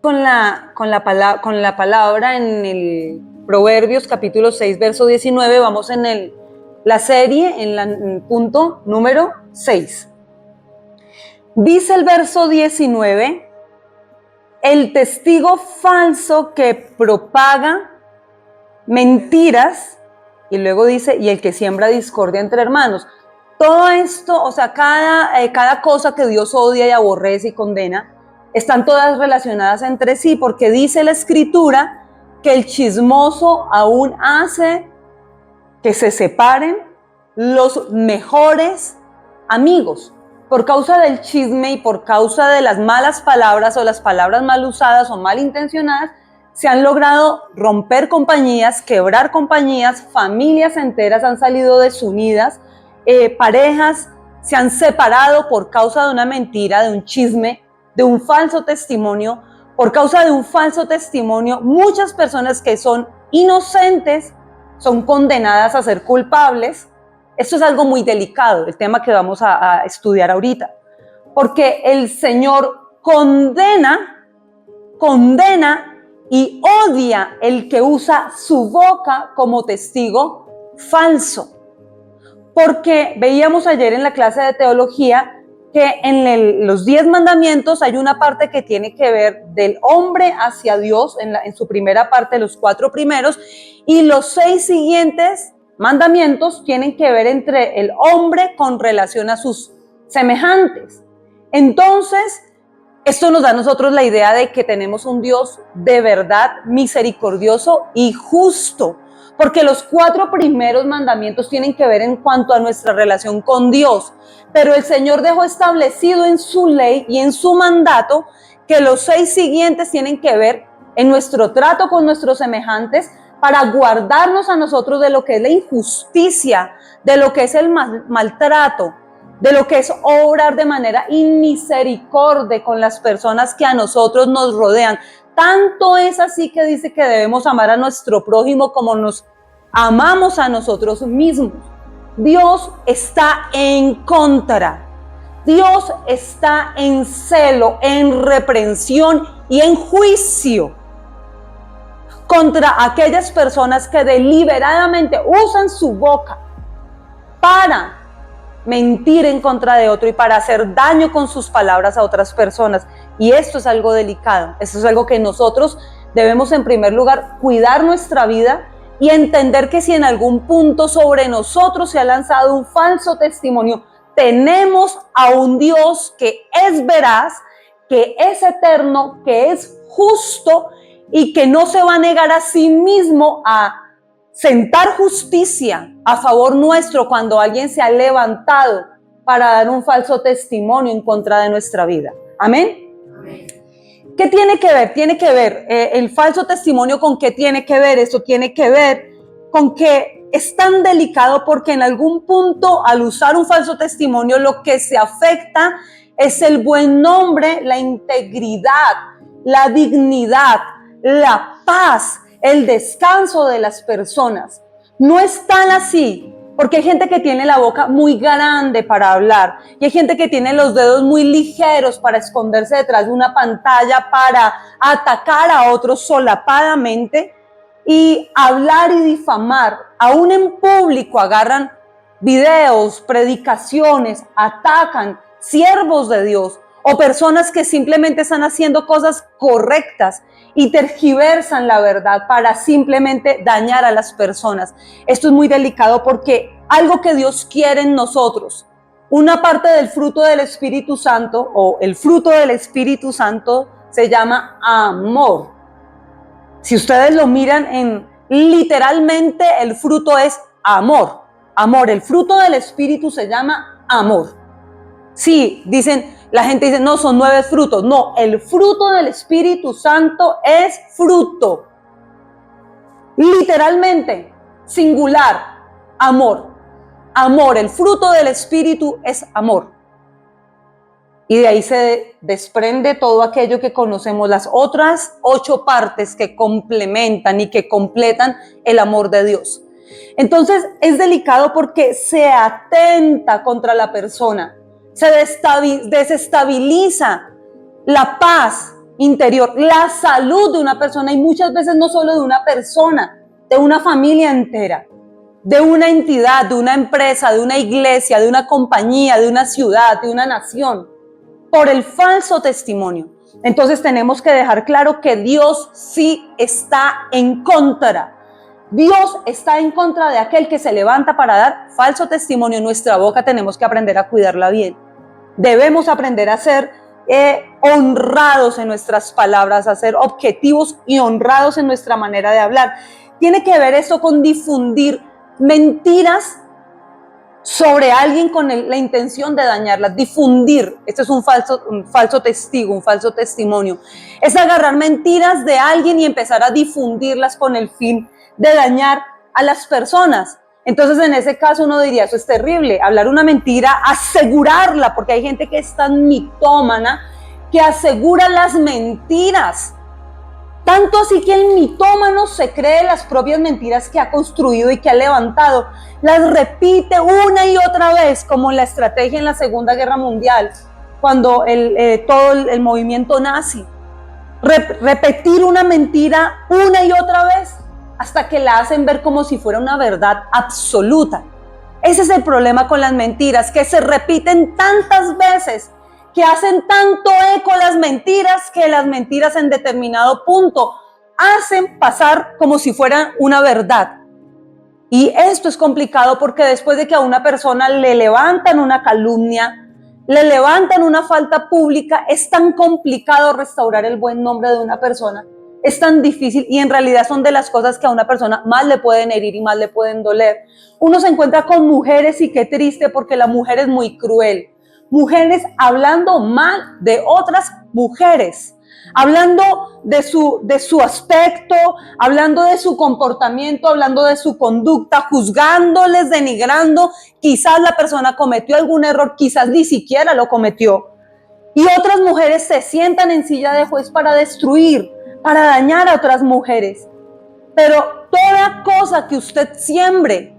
con la palabra en el Proverbios capítulo 6, verso 19. Vamos en la serie, en el punto número 6. Dice el verso 19, el testigo falso que propaga mentiras, y luego dice, y el que siembra discordia entre hermanos. Todo esto, o sea, cada cosa que Dios odia y aborrece y condena, están todas relacionadas entre sí, porque dice la Escritura que el chismoso aún hace que se separen los mejores amigos. Por causa del chisme y por causa de las malas palabras o las palabras mal usadas o mal intencionadas, se han logrado romper compañías, quebrar compañías, familias enteras han salido desunidas, parejas se han separado por causa de una mentira, de un chisme, de un falso testimonio. Por causa de un falso testimonio, muchas personas que son inocentes son condenadas a ser culpables. Esto es algo muy delicado, el tema que vamos a estudiar ahorita, porque el Señor condena y odia el que usa su boca como testigo falso. Porque veíamos ayer en la clase de teología que en los 10 mandamientos hay una parte que tiene que ver del hombre hacia Dios, en su primera parte, los 4 primeros, y los 6 siguientes mandamientos tienen que ver entre el hombre con relación a sus semejantes. Entonces, esto nos da a nosotros la idea de que tenemos un Dios de verdad misericordioso y justo, porque los 4 primeros mandamientos tienen que ver en cuanto a nuestra relación con Dios, pero el Señor dejó establecido en su ley y en su mandato que los 6 siguientes tienen que ver en nuestro trato con nuestros semejantes para guardarnos a nosotros de lo que es la injusticia, de lo que es el maltrato, de lo que es obrar de manera inmisericordia con las personas que a nosotros nos rodean. Tanto es así que dice que debemos amar a nuestro prójimo como nos amamos a nosotros mismos. Dios está en contra. Dios está en celo, en reprensión y en juicio contra aquellas personas que deliberadamente usan su boca para mentir en contra de otro y para hacer daño con sus palabras a otras personas. Y esto es algo delicado, esto es algo que nosotros debemos en primer lugar cuidar nuestra vida y entender que si en algún punto sobre nosotros se ha lanzado un falso testimonio, tenemos a un Dios que es veraz, que es eterno, que es justo y que no se va a negar a sí mismo a sentar justicia a favor nuestro cuando alguien se ha levantado para dar un falso testimonio en contra de nuestra vida. ¿Amén? Amén. ¿Qué tiene que ver? Tiene que ver el falso testimonio. ¿Con qué tiene que ver? Esto tiene que ver con que es tan delicado porque en algún punto al usar un falso testimonio lo que se afecta es el buen nombre, la integridad, la dignidad, la paz, el descanso de las personas. No es tan así, porque hay gente que tiene la boca muy grande para hablar y hay gente que tiene los dedos muy ligeros para esconderse detrás de una pantalla para atacar a otros solapadamente y hablar y difamar. Aún en público agarran videos, predicaciones, atacan siervos de Dios o personas que simplemente están haciendo cosas correctas y tergiversan la verdad para simplemente dañar a las personas. Esto es muy delicado porque algo que Dios quiere en nosotros, una parte del fruto del Espíritu Santo o el fruto del Espíritu Santo se llama amor. Si ustedes lo miran literalmente el fruto es amor. Amor, el fruto del Espíritu se llama amor. Sí, la gente dice, no, son 9 frutos. No, el fruto del Espíritu Santo es fruto. Literalmente, singular, amor. Amor, el fruto del Espíritu es amor. Y de ahí se desprende todo aquello que conocemos, las otras 8 partes que complementan y que completan el amor de Dios. Entonces es delicado porque se atenta contra la persona. Se desestabiliza la paz interior, la salud de una persona, y muchas veces no solo de una persona, de una familia entera, de una entidad, de una empresa, de una iglesia, de una compañía, de una ciudad, de una nación, por el falso testimonio. Entonces tenemos que dejar claro que Dios sí está en contra. Dios está en contra de aquel que se levanta para dar falso testimonio. Nuestra boca tenemos que aprender a cuidarla bien. Debemos aprender a ser honrados en nuestras palabras, a ser objetivos y honrados en nuestra manera de hablar. Tiene que ver esto con difundir mentiras sobre alguien con la intención de dañarlas. Difundir, este es un falso testigo, un falso testimonio. Es agarrar mentiras de alguien y empezar a difundirlas con el fin de dañar a las personas. Entonces, en ese caso uno diría, eso es terrible, hablar una mentira, asegurarla, porque hay gente que es tan mitómana que asegura las mentiras. Tanto así que el mitómano se cree las propias mentiras que ha construido y que ha levantado. Las repite una y otra vez, como la estrategia en la Segunda Guerra Mundial, cuando todo el movimiento nazi. Repetir una mentira una y otra vez, hasta que la hacen ver como si fuera una verdad absoluta. Ese es el problema con las mentiras, que se repiten tantas veces, que hacen tanto eco las mentiras, que las mentiras en determinado punto hacen pasar como si fuera una verdad. Y esto es complicado porque después de que a una persona le levantan una calumnia, le levantan una falta pública, es tan complicado restaurar el buen nombre de una persona. Es tan difícil, y en realidad son de las cosas que a una persona más le pueden herir y más le pueden doler. Uno se encuentra con mujeres, y qué triste, porque la mujer es muy cruel. Mujeres hablando mal de otras mujeres, hablando de su aspecto, hablando de su comportamiento, hablando de su conducta, juzgándoles, denigrando. Quizás la persona cometió algún error, quizás ni siquiera lo cometió. Y otras mujeres se sientan en silla de juez para destruir, para dañar a otras mujeres. Pero toda cosa que usted siembre,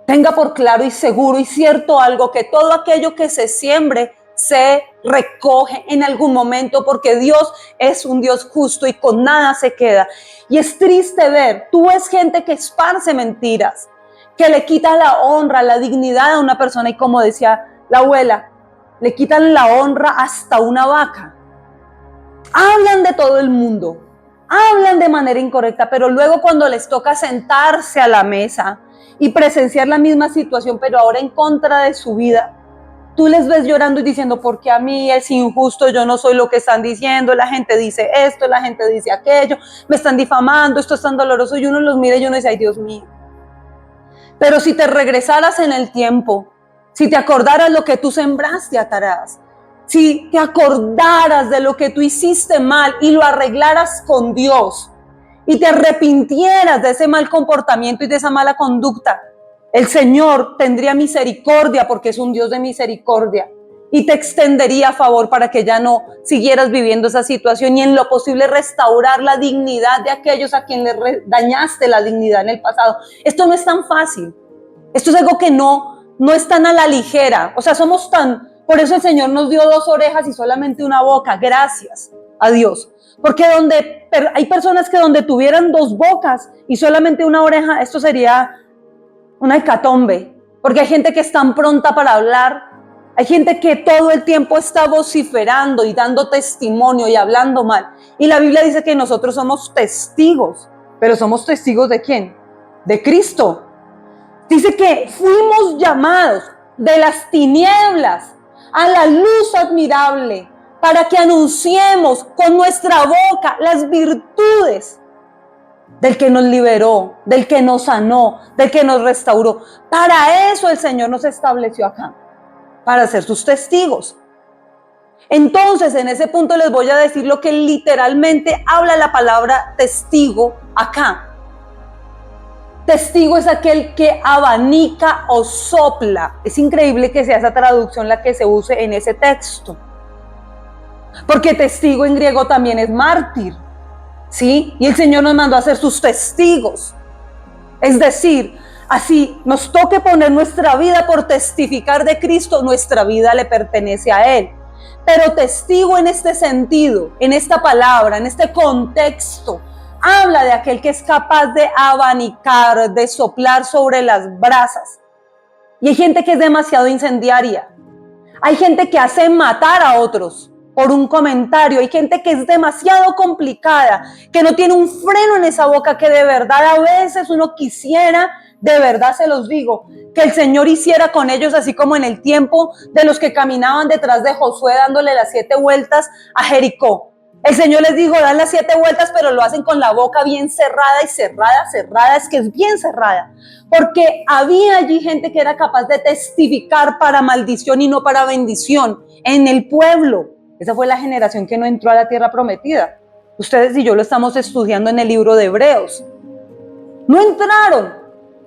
tenga por claro y seguro y cierto algo, que todo aquello que se siembre se recoge en algún momento, porque Dios es un Dios justo y con nada se queda. Y es triste ver, tú ves gente que esparce mentiras, que le quita la honra, la dignidad a una persona, y como decía la abuela, le quitan la honra hasta una vaca. Hablan de todo el mundo, hablan de manera incorrecta, pero luego cuando les toca sentarse a la mesa y presenciar la misma situación, pero ahora en contra de su vida, tú les ves llorando y diciendo, porque a mí es injusto, yo no soy lo que están diciendo, la gente dice esto, la gente dice aquello, me están difamando, esto es tan doloroso, y uno los mira y uno dice, ay Dios mío. Pero si te regresaras en el tiempo, si te acordaras lo que tú sembraste atarás, si te acordaras de lo que tú hiciste mal y lo arreglaras con Dios, y te arrepintieras de ese mal comportamiento y de esa mala conducta, el Señor tendría misericordia, porque es un Dios de misericordia, y te extendería favor para que ya no siguieras viviendo esa situación, y en lo posible restaurar la dignidad de aquellos a quienes dañaste la dignidad en el pasado. Esto no es tan fácil. Esto es algo que no es tan a la ligera. O sea, somos tan... Por eso el Señor nos dio 2 orejas y solamente una boca. Gracias a Dios. Porque hay personas que donde tuvieran 2 bocas y solamente una oreja, esto sería una hecatombe. Porque hay gente que es tan pronta para hablar, hay gente que todo el tiempo está vociferando y dando testimonio y hablando mal. Y la Biblia dice que nosotros somos testigos. ¿Pero somos testigos de quién? De Cristo. Dice que fuimos llamados de las tinieblas a la luz admirable, para que anunciemos con nuestra boca las virtudes del que nos liberó, del que nos sanó, del que nos restauró. Para eso el Señor nos estableció acá, para ser sus testigos. Entonces, en ese punto les voy a decir lo que literalmente habla la palabra testigo acá. Testigo es aquel que abanica o sopla. Es increíble que sea esa traducción la que se use en ese texto. Porque testigo en griego también es mártir, ¿sí? Y el Señor nos mandó a ser sus testigos. Es decir, así nos toque poner nuestra vida por testificar de Cristo, nuestra vida le pertenece a Él. Pero testigo en este sentido, en esta palabra, en este contexto, habla de aquel que es capaz de abanicar, de soplar sobre las brasas. Y hay gente que es demasiado incendiaria. Hay gente que hace matar a otros por un comentario. Hay gente que es demasiado complicada, que no tiene un freno en esa boca, que de verdad a veces uno quisiera, de verdad se los digo, que el Señor hiciera con ellos así como en el tiempo de los que caminaban detrás de Josué dándole las 7 vueltas a Jericó. El Señor les dijo, dan las 7 vueltas, pero lo hacen con la boca bien cerrada y cerrada, es que es bien cerrada. Porque había allí gente que era capaz de testificar para maldición y no para bendición en el pueblo. Esa fue la generación que no entró a la tierra prometida. Ustedes y yo lo estamos estudiando en el libro de Hebreos. No entraron.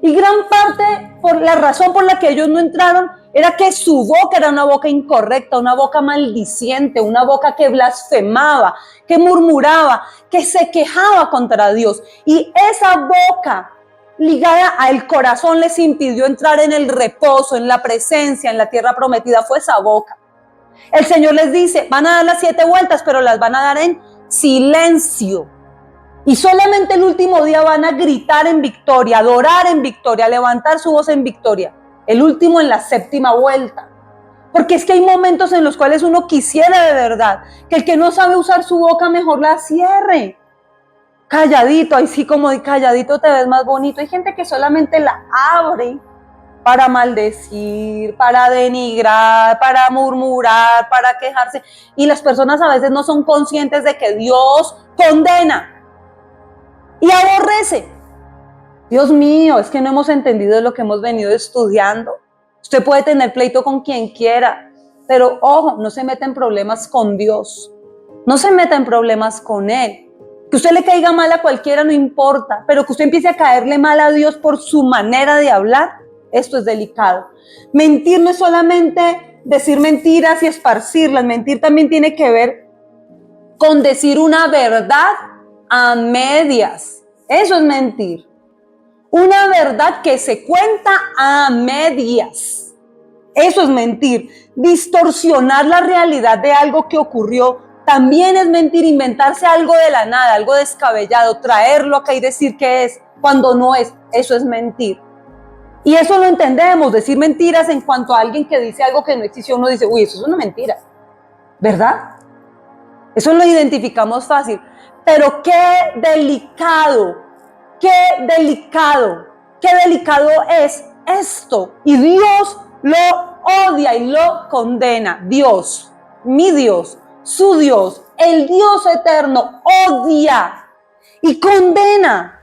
Y gran parte, por la razón por la que ellos no entraron, era que su boca era una boca incorrecta, una boca maldiciente, una boca que blasfemaba, que murmuraba, que se quejaba contra Dios. Y esa boca ligada al corazón les impidió entrar en el reposo, en la presencia, en la tierra prometida. Fue esa boca. El Señor les dice, van a dar las 7 vueltas, pero las van a dar en silencio. Y solamente el último día van a gritar en victoria, adorar en victoria, levantar su voz en victoria. El último en la 7ª vuelta. Porque es que hay momentos en los cuales uno quisiera de verdad que el que no sabe usar su boca mejor la cierre. Calladito, ahí sí como de calladito te ves más bonito. Hay gente que solamente la abre para maldecir, para denigrar, para murmurar, para quejarse. Y las personas a veces no son conscientes de que Dios condena y aborrece. Dios mío, es que no hemos entendido lo que hemos venido estudiando. Usted puede tener pleito con quien quiera, pero ojo, no se meta en problemas con Dios. No se meta en problemas con Él. Que usted le caiga mal a cualquiera no importa, pero que usted empiece a caerle mal a Dios por su manera de hablar, esto es delicado. Mentir no es solamente decir mentiras y esparcirlas. Mentir también tiene que ver con decir una verdad a medias. Eso es mentir. Una verdad que se cuenta a medias. Eso es mentir. Distorsionar la realidad de algo que ocurrió también es mentir. Inventarse algo de la nada, algo descabellado, traerlo acá y decir que es cuando no es. Eso es mentir. Y eso lo entendemos. Decir mentiras en cuanto a alguien que dice algo que no existió, uno dice, uy, eso es una mentira. ¿Verdad? Eso lo identificamos fácil. Pero qué delicado es esto. Y Dios lo odia y lo condena. Dios, mi Dios, su Dios, el Dios eterno, odia y condena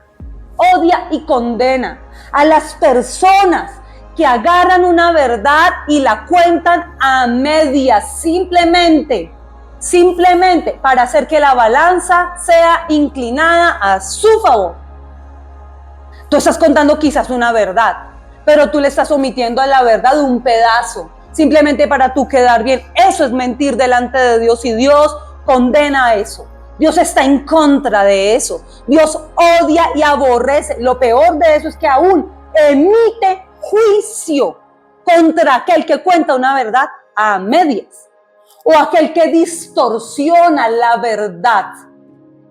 a las personas que agarran una verdad y la cuentan a medias, simplemente para hacer que la balanza sea inclinada a su favor. Tú estás contando quizás una verdad, pero tú le estás omitiendo a la verdad un pedazo, simplemente para tú quedar bien. Eso es mentir delante de Dios y Dios condena eso. Dios está en contra de eso. Dios odia y aborrece. Lo peor de eso es que aún emite juicio contra aquel que cuenta una verdad a medias o aquel que distorsiona la verdad.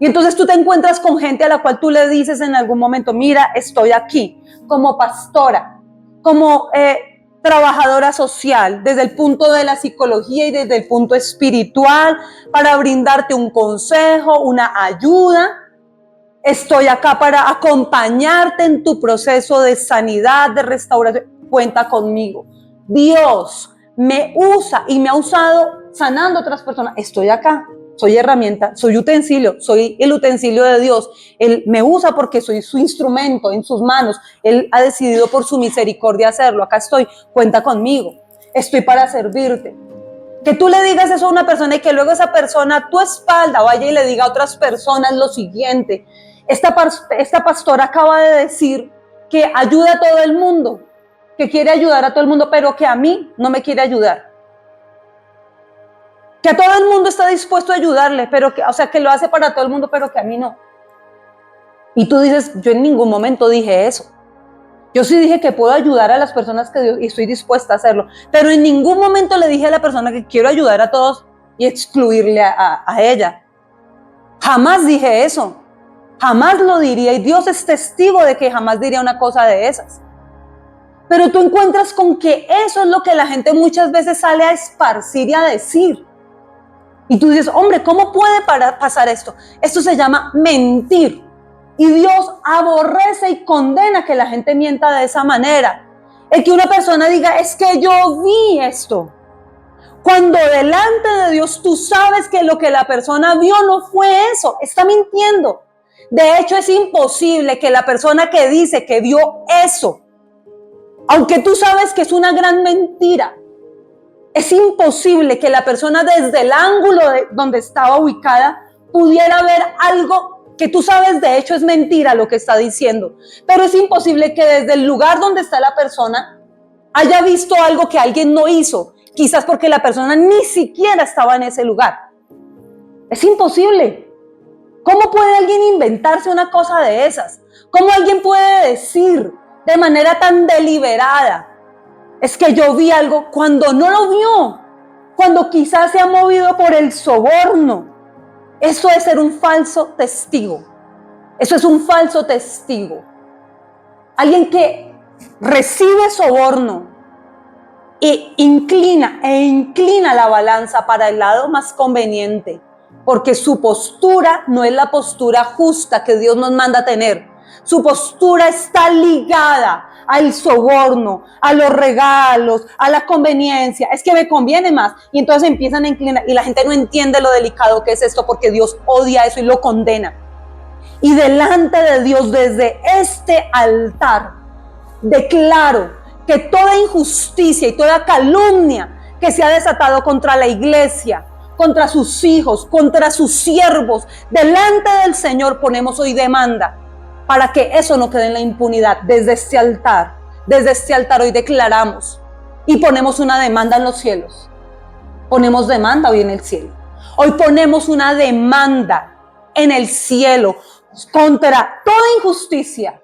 Y entonces tú te encuentras con gente a la cual tú le dices en algún momento, mira, estoy aquí como pastora, como trabajadora social, desde el punto de la psicología y desde el punto espiritual, para brindarte un consejo, una ayuda. Estoy acá para acompañarte en tu proceso de sanidad, de restauración. Cuenta conmigo. Dios me usa y me ha usado sanando a otras personas. Estoy acá. Soy herramienta, soy utensilio, soy el utensilio de Dios. Él me usa porque soy su instrumento en sus manos. Él ha decidido por su misericordia hacerlo. Acá estoy, cuenta conmigo. Estoy para servirte. Que tú le digas eso a una persona y que luego esa persona a tu espalda vaya y le diga a otras personas lo siguiente. Esta pastora acaba de decir que ayuda a todo el mundo, que quiere ayudar a todo el mundo, pero que a mí no me quiere ayudar. Que a todo el mundo está dispuesto a ayudarle, pero que lo hace para todo el mundo, pero que a mí no. Y tú dices, yo en ningún momento dije eso. Yo sí dije que puedo ayudar a las personas y estoy dispuesta a hacerlo, pero en ningún momento le dije a la persona que quiero ayudar a todos y excluirle a ella. Jamás dije eso. Jamás lo diría, y Dios es testigo de que jamás diría una cosa de esas. Pero tú encuentras con que eso es lo que la gente muchas veces sale a esparcir y a decir. Y tú dices, hombre, ¿cómo puede pasar esto? Esto se llama mentir. Y Dios aborrece y condena que la gente mienta de esa manera. El que una persona diga, es que yo vi esto. Cuando delante de Dios tú sabes que lo que la persona vio no fue eso, está mintiendo. De hecho, es imposible que la persona que dice que vio eso, aunque tú sabes que es una gran mentira, es imposible que la persona desde el ángulo de donde estaba ubicada pudiera ver algo que tú sabes de hecho es mentira lo que está diciendo. Pero es imposible que desde el lugar donde está la persona haya visto algo que alguien no hizo, quizás porque la persona ni siquiera estaba en ese lugar. Es imposible. ¿Cómo puede alguien inventarse una cosa de esas? ¿Cómo alguien puede decir de manera tan deliberada, es que yo vi algo, cuando no lo vio, cuando quizás se ha movido por el soborno? Eso es ser un falso testigo. Eso es un falso testigo. Alguien que recibe soborno e inclina la balanza para el lado más conveniente, porque su postura no es la postura justa que Dios nos manda a tener. Su postura está ligada al soborno, a los regalos, a la conveniencia. Es que me conviene más. Y entonces empiezan a inclinar y la gente no entiende lo delicado que es esto, porque Dios odia eso y lo condena. Y delante de Dios, desde este altar, declaro que toda injusticia y toda calumnia que se ha desatado contra la iglesia, contra sus hijos, contra sus siervos, delante del Señor ponemos hoy demanda para que eso no quede en la impunidad. Desde este altar hoy declaramos y ponemos una demanda en los cielos. Ponemos demanda hoy en el cielo. Hoy ponemos una demanda en el cielo contra toda injusticia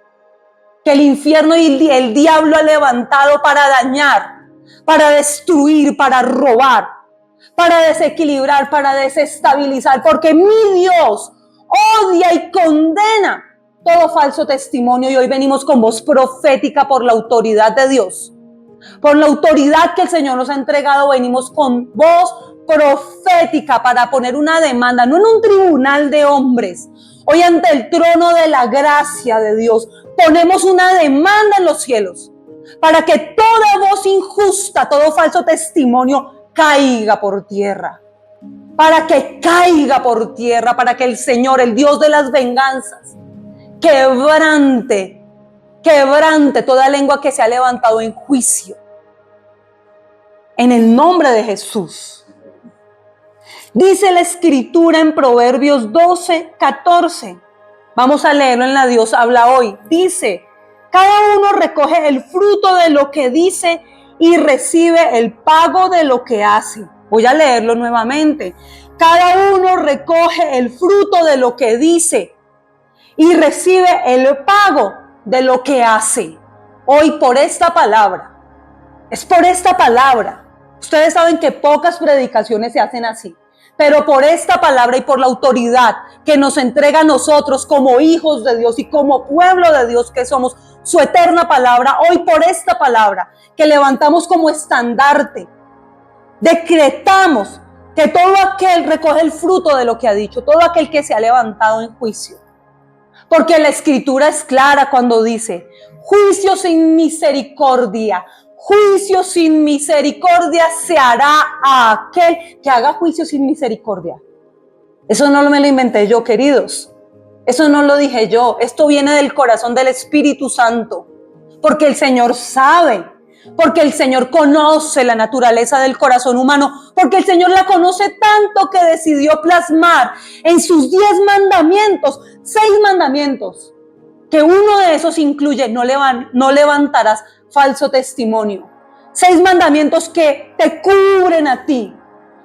que el infierno y el diablo ha levantado para dañar, para destruir, para robar, para desequilibrar, para desestabilizar, porque mi Dios odia y condena todo falso testimonio. Y hoy venimos con voz profética por la autoridad de Dios, por la autoridad que el Señor nos ha entregado. Venimos con voz profética para poner una demanda, no en un tribunal de hombres, hoy ante el trono de la gracia de Dios. Ponemos una demanda en los cielos para que toda voz injusta, todo falso testimonio caiga por tierra, para que caiga por tierra, para que el Señor, el Dios de las venganzas, quebrante toda lengua que se ha levantado en juicio, en el nombre de Jesús. Dice la Escritura en Proverbios 12:14. Vamos a leerlo en la Dios habla hoy. Dice, cada uno recoge el fruto de lo que dice y recibe el pago de lo que hace. Voy a leerlo nuevamente. Cada uno recoge el fruto de lo que dice y recibe el pago de lo que hace. Hoy por esta palabra, es por esta palabra. Ustedes saben que pocas predicaciones se hacen así, pero por esta palabra y por la autoridad que nos entrega a nosotros como hijos de Dios y como pueblo de Dios que somos, su eterna palabra, hoy por esta palabra que levantamos como estandarte, decretamos que todo aquel recoge el fruto de lo que ha dicho, todo aquel que se ha levantado en juicio. Porque la Escritura es clara cuando dice, juicio sin misericordia, juicio sin misericordia se hará a aquel que haga juicio sin misericordia. Eso no me lo inventé yo, queridos. Eso no lo dije yo. Esto viene del corazón del Espíritu Santo. Porque el Señor sabe. Porque el Señor conoce la naturaleza del corazón humano. Porque el Señor la conoce tanto que decidió plasmar en sus 10 mandamientos, 6 mandamientos. Que uno de esos incluye, no levantarás falso testimonio. 6 mandamientos que te cubren a ti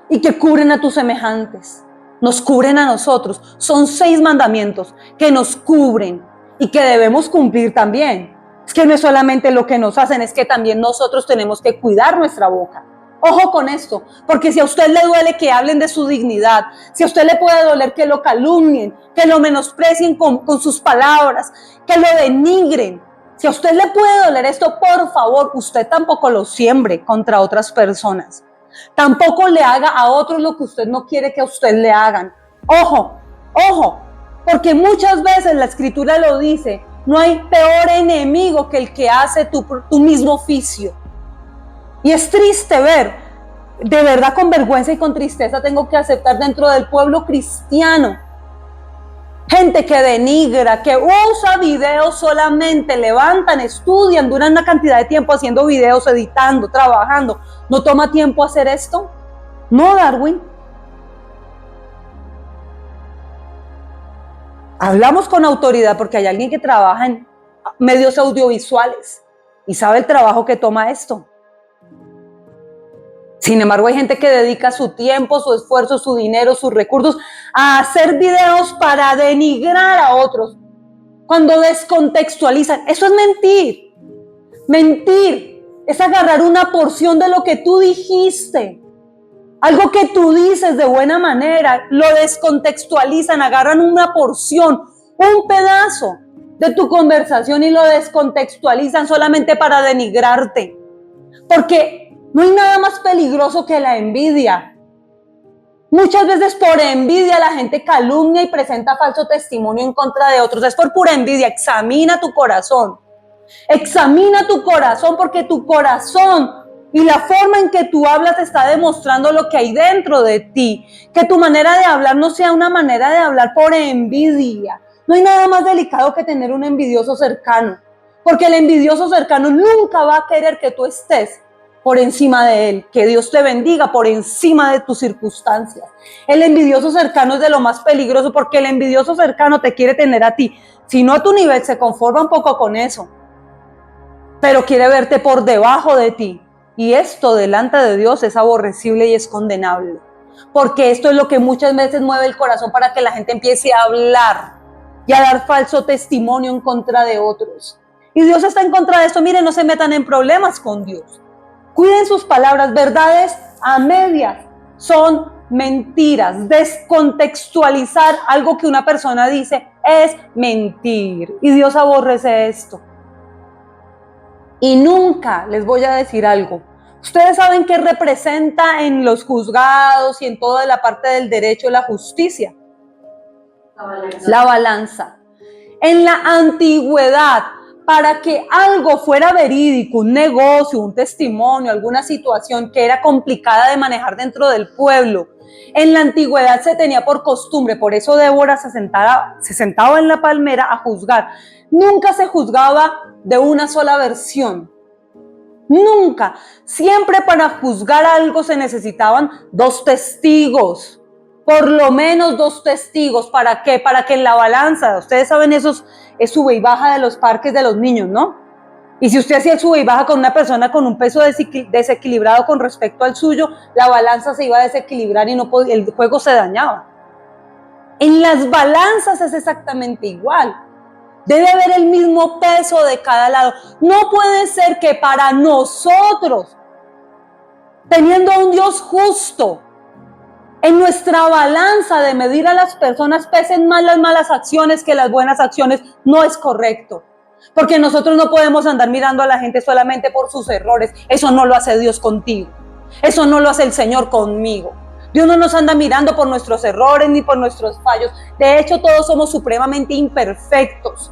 y que cubren a tus semejantes. Nos cubren a nosotros. Son 6 mandamientos que nos cubren y que debemos cumplir también. Es que no es solamente lo que nos hacen, es que también nosotros tenemos que cuidar nuestra boca. Ojo con esto, porque si a usted le duele que hablen de su dignidad, si a usted le puede doler que lo calumnien, que lo menosprecien con sus palabras, que lo denigren, si a usted le puede doler esto, por favor, usted tampoco lo siembre contra otras personas. Tampoco le haga a otros lo que usted no quiere que a usted le hagan. Ojo, ojo, porque muchas veces la Escritura lo dice, no hay peor enemigo que el que hace tu mismo oficio. Y es triste ver, de verdad con vergüenza y con tristeza tengo que aceptar dentro del pueblo cristiano, gente que denigra, que usa videos solamente, levantan, estudian, duran una cantidad de tiempo haciendo videos, editando, trabajando. ¿No toma tiempo hacer esto? No, Darwin. Hablamos con autoridad porque hay alguien que trabaja en medios audiovisuales y sabe el trabajo que toma esto. Sin embargo, hay gente que dedica su tiempo, su esfuerzo, su dinero, sus recursos a hacer videos para denigrar a otros. Cuando descontextualizan, eso es mentir. Mentir es agarrar una porción de lo que tú dijiste. Algo que tú dices de buena manera, lo descontextualizan, agarran una porción, un pedazo de tu conversación y lo descontextualizan solamente para denigrarte. Porque no hay nada más peligroso que la envidia. Muchas veces por envidia la gente calumnia y presenta falso testimonio en contra de otros. Es por pura envidia. Examina tu corazón. Examina tu corazón, porque tu corazón y la forma en que tú hablas está demostrando lo que hay dentro de ti. Que tu manera de hablar no sea una manera de hablar por envidia. No hay nada más delicado que tener un envidioso cercano, porque el envidioso cercano nunca va a querer que tú estés por encima de él. Que Dios te bendiga por encima de tus circunstancias. El envidioso cercano es de lo más peligroso, porque el envidioso cercano te quiere tener a ti, si no a tu nivel, se conforma un poco con eso, pero quiere verte por debajo de ti. Y esto delante de Dios es aborrecible y es condenable, porque esto es lo que muchas veces mueve el corazón para que la gente empiece a hablar y a dar falso testimonio en contra de otros. Y Dios está en contra de esto. Miren, no se metan en problemas con Dios. Cuiden sus palabras. Verdades a medias son mentiras. Descontextualizar algo que una persona dice es mentir. Y Dios aborrece esto. Y nunca, les voy a decir algo, ustedes saben qué representa en los juzgados y en toda la parte del derecho la justicia. La balanza. En la antigüedad, para que algo fuera verídico, un negocio, un testimonio, alguna situación que era complicada de manejar dentro del pueblo, en la antigüedad se tenía por costumbre, por eso Débora se sentaba en la palmera a juzgar. Nunca se juzgaba de una sola versión. Nunca. Siempre para juzgar algo se necesitaban 2 testigos. Por lo menos 2 testigos. ¿Para qué? Para que en la balanza, ustedes saben esos sube y baja de los parques de los niños, ¿no? Y si usted hacía el sube y baja con una persona con un peso desequilibrado con respecto al suyo, la balanza se iba a desequilibrar y el juego se dañaba. En las balanzas es exactamente igual. Debe haber el mismo peso de cada lado. No puede ser que para nosotros, teniendo a un Dios justo, en nuestra balanza de medir a las personas pesen más las malas acciones que las buenas acciones. No es correcto. Porque nosotros no podemos andar mirando a la gente solamente por sus errores. Eso no lo hace Dios contigo. Eso no lo hace el Señor conmigo. Dios no nos anda mirando por nuestros errores ni por nuestros fallos. De hecho, todos somos supremamente imperfectos.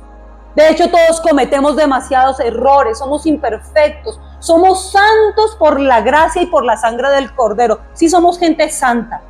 De hecho, todos cometemos demasiados errores. Somos imperfectos. Somos santos por la gracia y por la sangre del Cordero. Sí, somos gente santa.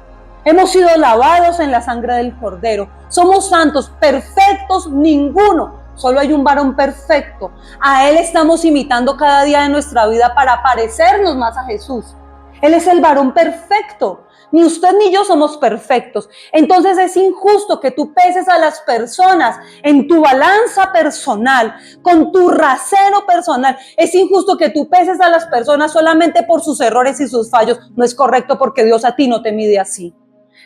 Hemos sido lavados en la sangre del Cordero. Somos santos, perfectos ninguno. Solo hay un varón perfecto. A Él estamos imitando cada día de nuestra vida para parecernos más a Jesús. Él es el varón perfecto. Ni usted ni yo somos perfectos. Entonces es injusto que tú peses a las personas en tu balanza personal, con tu rasero personal. Es injusto que tú peses a las personas solamente por sus errores y sus fallos. No es correcto, porque Dios a ti no te mide así.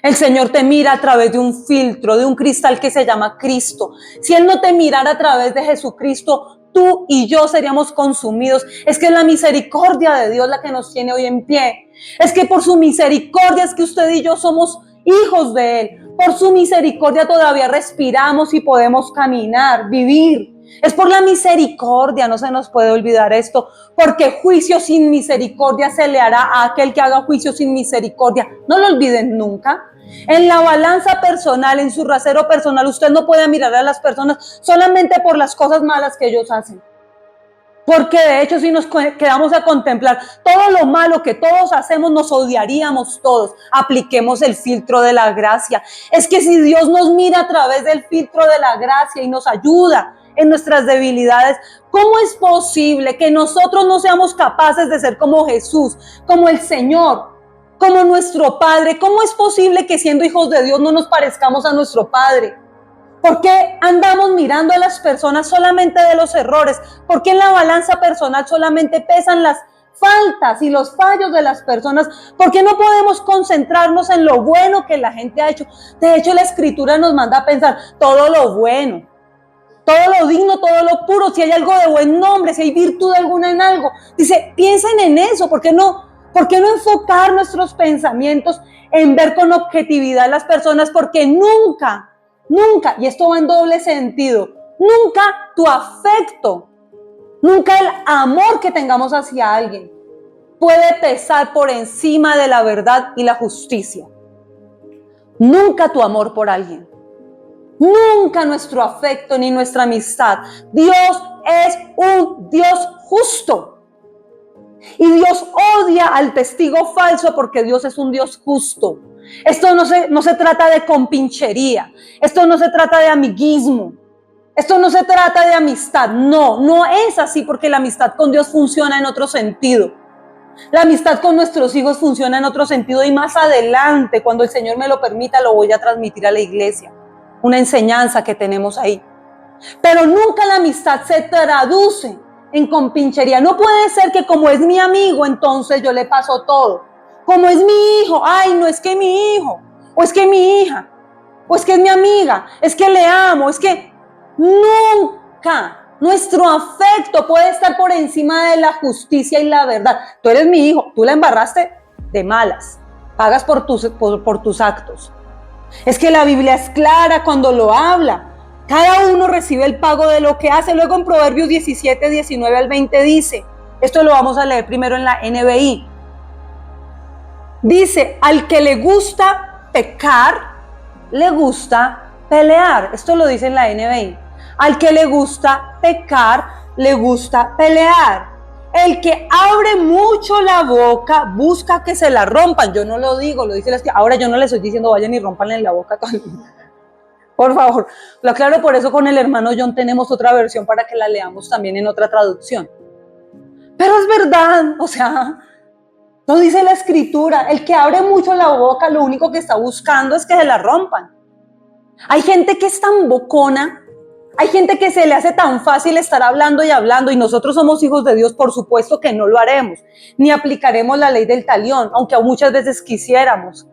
El Señor te mira a través de un filtro, de un cristal que se llama Cristo. Si Él no te mirara a través de Jesucristo, tú y yo seríamos consumidos. Es que es la misericordia de Dios la que nos tiene hoy en pie. Es que por su misericordia es que usted y yo somos hijos de Él. Por su misericordia todavía respiramos y podemos caminar, vivir. Es por la misericordia, no se nos puede olvidar esto, porque juicio sin misericordia se le hará a aquel que haga juicio sin misericordia. No lo olviden nunca. En la balanza personal, en su rasero personal, usted no puede mirar a las personas solamente por las cosas malas que ellos hacen. Porque de hecho, si nos quedamos a contemplar todo lo malo que todos hacemos, nos odiaríamos todos. Apliquemos el filtro de la gracia. Es que si Dios nos mira a través del filtro de la gracia y nos ayuda en nuestras debilidades, ¿cómo es posible que nosotros no seamos capaces de ser como Jesús, como el Señor, como nuestro Padre? ¿Cómo es posible que siendo hijos de Dios no nos parezcamos a nuestro Padre? ¿Por qué andamos mirando a las personas solamente de los errores? ¿Por qué en la balanza personal solamente pesan las faltas y los fallos de las personas? ¿Por qué no podemos concentrarnos en lo bueno que la gente ha hecho? De hecho, la Escritura nos manda a pensar todo lo bueno, todo lo digno, todo lo puro, si hay algo de buen nombre, si hay virtud alguna en algo. Dice, piensen en eso. ¿Por qué no enfocar nuestros pensamientos en ver con objetividad a las personas? Porque nunca, y esto va en doble sentido, nunca tu afecto, nunca el amor que tengamos hacia alguien puede pesar por encima de la verdad y la justicia. Nunca tu amor por alguien, nunca nuestro afecto ni nuestra amistad. Dios es un Dios justo. Y Dios odia al testigo falso porque Dios es un Dios justo. Esto no se trata de compinchería. Esto no se trata de amiguismo. Esto no se trata de amistad. No es así, porque la amistad con Dios funciona en otro sentido. La amistad con nuestros hijos funciona en otro sentido, y más adelante, cuando el Señor me lo permita, lo voy a transmitir a la iglesia. Una enseñanza que tenemos ahí. Pero nunca la amistad se traduce en compinchería. No puede ser que como es mi amigo, entonces yo le paso todo. Como es mi hijo, ay, no es que mi hijo, o es que mi hija, o es que es mi amiga, es que le amo, es que nunca nuestro afecto puede estar por encima de la justicia y la verdad. Tú eres mi hijo, tú la embarraste de malas, pagas por tus actos. Es que la Biblia es clara cuando lo habla. Cada uno recibe el pago de lo que hace. Luego en Proverbios 17, 19 al 20 dice, esto lo vamos a leer primero en la NBI. Dice, al que le gusta pecar, le gusta pelear. Esto lo dice en la NBI. Al que le gusta pecar, le gusta pelear. El que abre mucho la boca, busca que se la rompan. Yo no lo digo, lo dice la Escritura. Ahora yo no les estoy diciendo vayan y rompanle en la boca. Por favor, lo aclaro, por eso con el hermano John tenemos otra versión para que la leamos también en otra traducción. Pero es verdad, o sea, lo dice la Escritura, el que abre mucho la boca lo único que está buscando es que se la rompan. Hay gente que es tan bocona, hay gente que se le hace tan fácil estar hablando, y nosotros somos hijos de Dios, por supuesto que no lo haremos, ni aplicaremos la ley del talión, aunque muchas veces quisiéramos.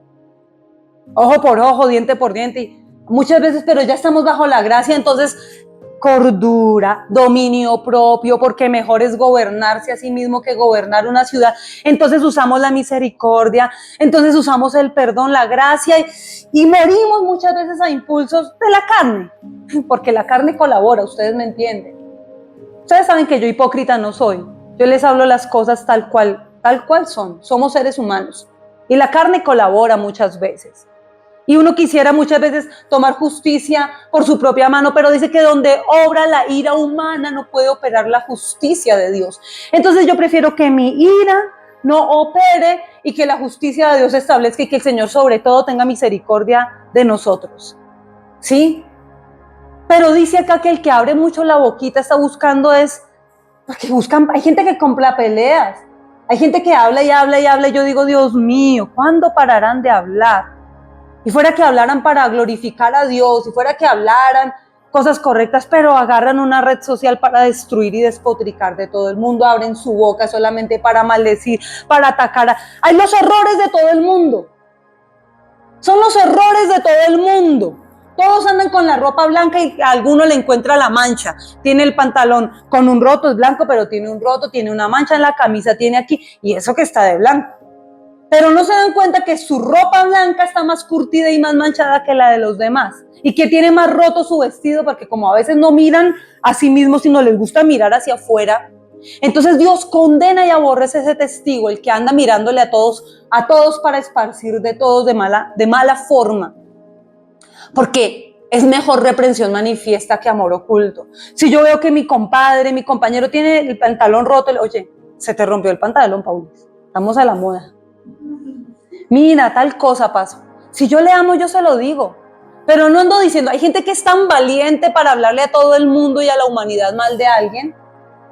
Ojo por ojo, diente por diente, muchas veces, pero ya estamos bajo la gracia, entonces cordura, dominio propio, porque mejor es gobernarse a sí mismo que gobernar una ciudad. Entonces usamos la misericordia, entonces usamos el perdón, la gracia, y morimos muchas veces a impulsos de la carne, porque la carne colabora, ustedes me entienden. Ustedes saben que yo hipócrita no soy, yo les hablo las cosas tal cual son, somos seres humanos, y la carne colabora muchas veces. Y uno quisiera muchas veces tomar justicia por su propia mano, pero dice que donde obra la ira humana no puede operar la justicia de Dios. Entonces yo prefiero que mi ira no opere y que la justicia de Dios se establezca, y que el Señor sobre todo tenga misericordia de nosotros. ¿Sí? Pero dice acá que el que abre mucho la boquita está buscando porque hay gente que compra peleas, hay gente que habla y habla y habla, y yo digo, Dios mío, ¿cuándo pararán de hablar? Y fuera que hablaran para glorificar a Dios, y fuera que hablaran cosas correctas, pero agarran una red social para destruir y despotricar de todo el mundo, abren su boca solamente para maldecir, para atacar. Hay los errores de todo el mundo. Son los errores de todo el mundo. Todos andan con la ropa blanca y a alguno le encuentra la mancha. Tiene el pantalón con un roto, es blanco, pero tiene un roto, tiene una mancha en la camisa, tiene aquí, y eso que está de blanco. Pero no se dan cuenta que su ropa blanca está más curtida y más manchada que la de los demás. Y que tiene más roto su vestido, porque como a veces no miran a sí mismos, sino les gusta mirar hacia afuera. Entonces Dios condena y aborrece ese testigo, el que anda mirándole a todos para esparcir de todos de mala forma. Porque es mejor reprensión manifiesta que amor oculto. Si yo veo que mi compadre, mi compañero tiene el pantalón roto, oye, se te rompió el pantalón, Paulis, estamos a la moda. Mira, tal cosa pasó. Si yo le amo, yo se lo digo. Pero no ando diciendo, hay gente que es tan valiente para hablarle a todo el mundo y a la humanidad mal de alguien,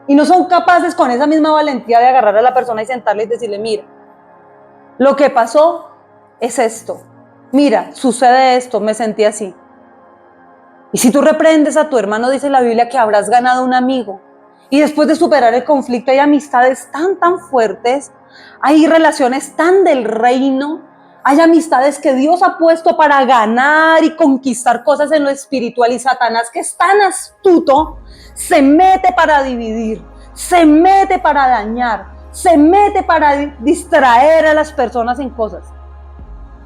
y no son capaces con esa misma valentía de agarrar a la persona y sentarle y decirle, mira, lo que pasó es esto. Mira, sucede esto, me sentí así. Y si tú reprendes a tu hermano, dice la Biblia que habrás ganado un amigo. Y después de superar el conflicto hay amistades tan fuertes, hay relaciones tan del reino, hay amistades que Dios ha puesto para ganar y conquistar cosas en lo espiritual, y Satanás, que es tan astuto, se mete para dividir, se mete para dañar, se mete para distraer a las personas en cosas.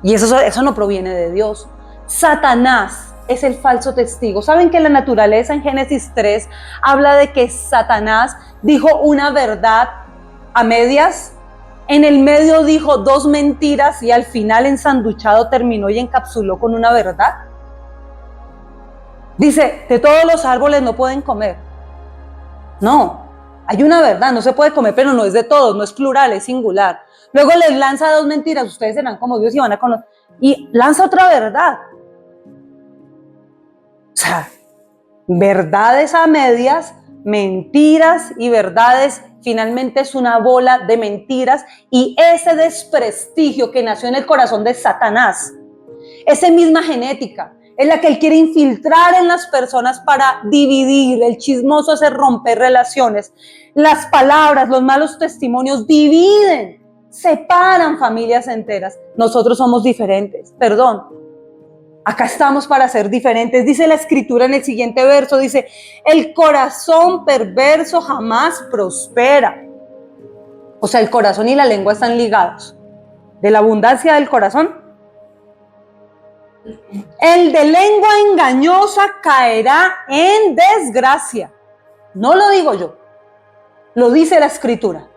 Y eso no proviene de Dios. Satanás es el falso testigo. ¿Saben que la naturaleza en Génesis 3 habla de que Satanás dijo una verdad a medias? En el medio dijo dos mentiras y al final ensanduchado terminó y encapsuló con una verdad. Dice, de todos los árboles no pueden comer. No, hay una verdad, no se puede comer, pero no es de todos, no es plural, es singular. Luego les lanza dos mentiras, ustedes serán como Dios y van a conocer. Y lanza otra verdad. O sea, verdades a medias, mentiras y verdades, finalmente es una bola de mentiras. Y ese desprestigio que nació en el corazón de Satanás, esa misma genética, es la que él quiere infiltrar en las personas para dividir. El chismoso hace romper relaciones. Las palabras, los malos testimonios dividen, separan familias enteras. Nosotros somos diferentes, perdón. Acá estamos para ser diferentes. Dice la escritura en el siguiente verso, dice, el corazón perverso jamás prospera. O sea, el corazón y la lengua están ligados. De la abundancia del corazón, el de lengua engañosa caerá en desgracia. No lo digo yo, lo dice la escritura.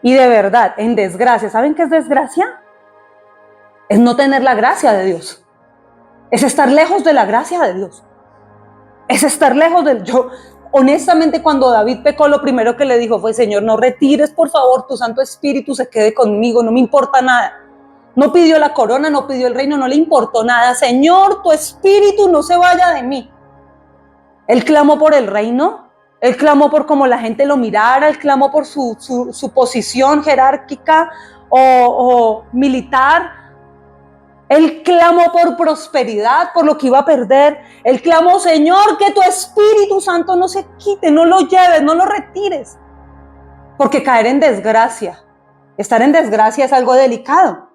Y de verdad, en desgracia, ¿saben qué es desgracia? Es no tener la gracia de Dios. Es estar lejos de la gracia de Dios. Es estar lejos de... Yo, honestamente, cuando David pecó, lo primero que le dijo fue, Señor, no retires, por favor, tu Santo Espíritu se quede conmigo, no me importa nada. No pidió la corona, no pidió el reino, no le importó nada. Señor, tu espíritu no se vaya de mí. Él clamó por el reino, él clamó por cómo la gente lo mirara, él clamó por su posición jerárquica o militar. Él clamó por prosperidad, por lo que iba a perder. Él clamó, Señor, que tu Espíritu Santo no se quite, no lo lleves, no lo retires. Porque caer en desgracia, estar en desgracia es algo delicado.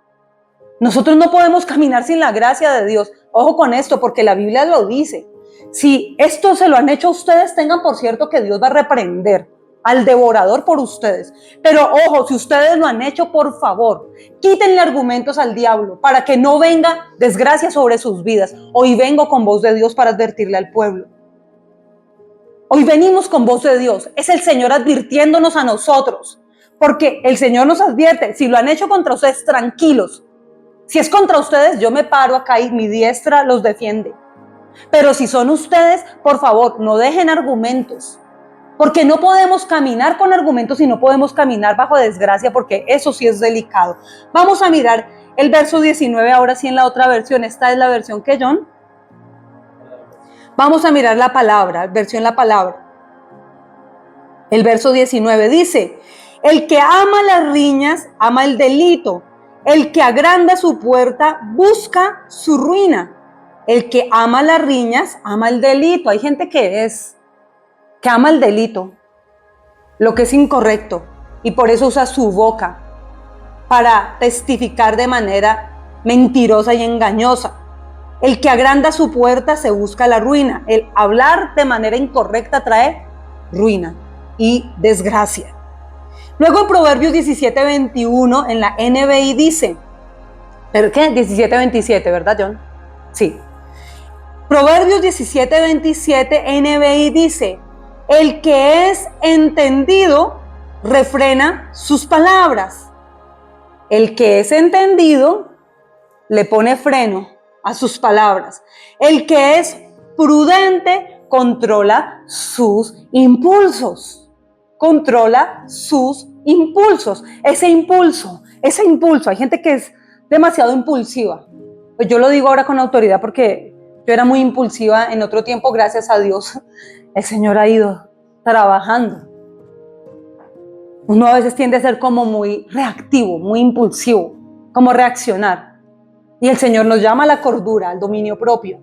Nosotros no podemos caminar sin la gracia de Dios. Ojo con esto, porque la Biblia lo dice. Si esto se lo han hecho a ustedes, tengan por cierto que Dios va a reprender al devorador por ustedes. Pero ojo, si ustedes lo han hecho, por favor, quítenle argumentos al diablo para que no venga desgracia sobre sus vidas. Hoy vengo con voz de Dios para advertirle al pueblo. Hoy venimos con voz de Dios. Es el Señor advirtiéndonos a nosotros. Porque el Señor nos advierte, si lo han hecho contra ustedes, tranquilos. Si es contra ustedes, yo me paro acá y mi diestra los defiende. Pero si son ustedes, por favor, no dejen argumentos. Porque no podemos caminar con argumentos y no podemos caminar bajo desgracia, porque eso sí es delicado. Vamos a mirar el verso 19, ahora sí en la otra versión. Esta es la versión que John. Vamos a mirar la palabra, versión la palabra. El verso 19 dice, el que ama las riñas, ama el delito. El que agranda su puerta, busca su ruina. El que ama las riñas, ama el delito. Hay gente que ama el delito, lo que es incorrecto, y por eso usa su boca para testificar de manera mentirosa y engañosa. El que agranda su puerta se busca la ruina. El hablar de manera incorrecta trae ruina y desgracia. Luego en Proverbios 17:21 en la NBI dice, ¿pero qué? 17:27, ¿verdad, John? Sí. Proverbios 17:27 NBI dice, el que es entendido refrena sus palabras. El que es entendido le pone freno a sus palabras. El que es prudente controla sus impulsos. Controla sus impulsos. Ese impulso. Hay gente que es demasiado impulsiva. Pues yo lo digo ahora con autoridad porque yo era muy impulsiva en otro tiempo, gracias a Dios. El Señor ha ido trabajando. Uno a veces tiende a ser como muy reactivo, muy impulsivo, como reaccionar. Y el Señor nos llama a la cordura, al dominio propio.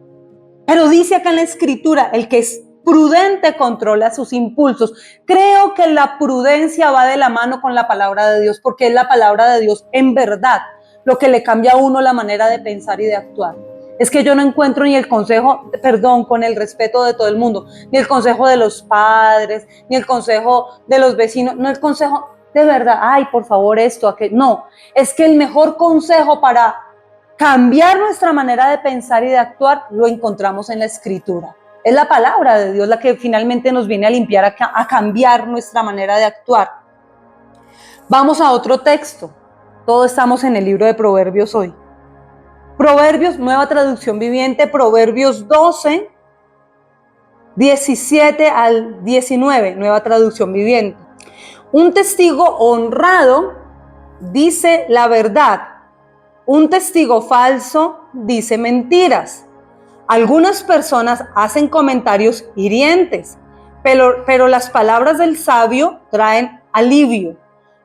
Pero dice acá en la Escritura, el que es prudente controla sus impulsos. Creo que la prudencia va de la mano con la palabra de Dios, porque es la palabra de Dios en verdad lo que le cambia a uno la manera de pensar y de actuar. Es que yo no encuentro ni el consejo, perdón, con el respeto de todo el mundo, ni el consejo de los padres, ni el consejo de los vecinos, no el consejo de verdad, ay, por favor, esto, aquello. No, es que el mejor consejo para cambiar nuestra manera de pensar y de actuar lo encontramos en la Escritura. Es la palabra de Dios la que finalmente nos viene a limpiar, a cambiar nuestra manera de actuar. Vamos a otro texto. Todos estamos en el libro de Proverbios hoy. Proverbios, nueva traducción viviente, Proverbios 12, 17 al 19, nueva traducción viviente. Un testigo honrado dice la verdad. Un testigo falso dice mentiras. Algunas personas hacen comentarios hirientes, pero las palabras del sabio traen alivio.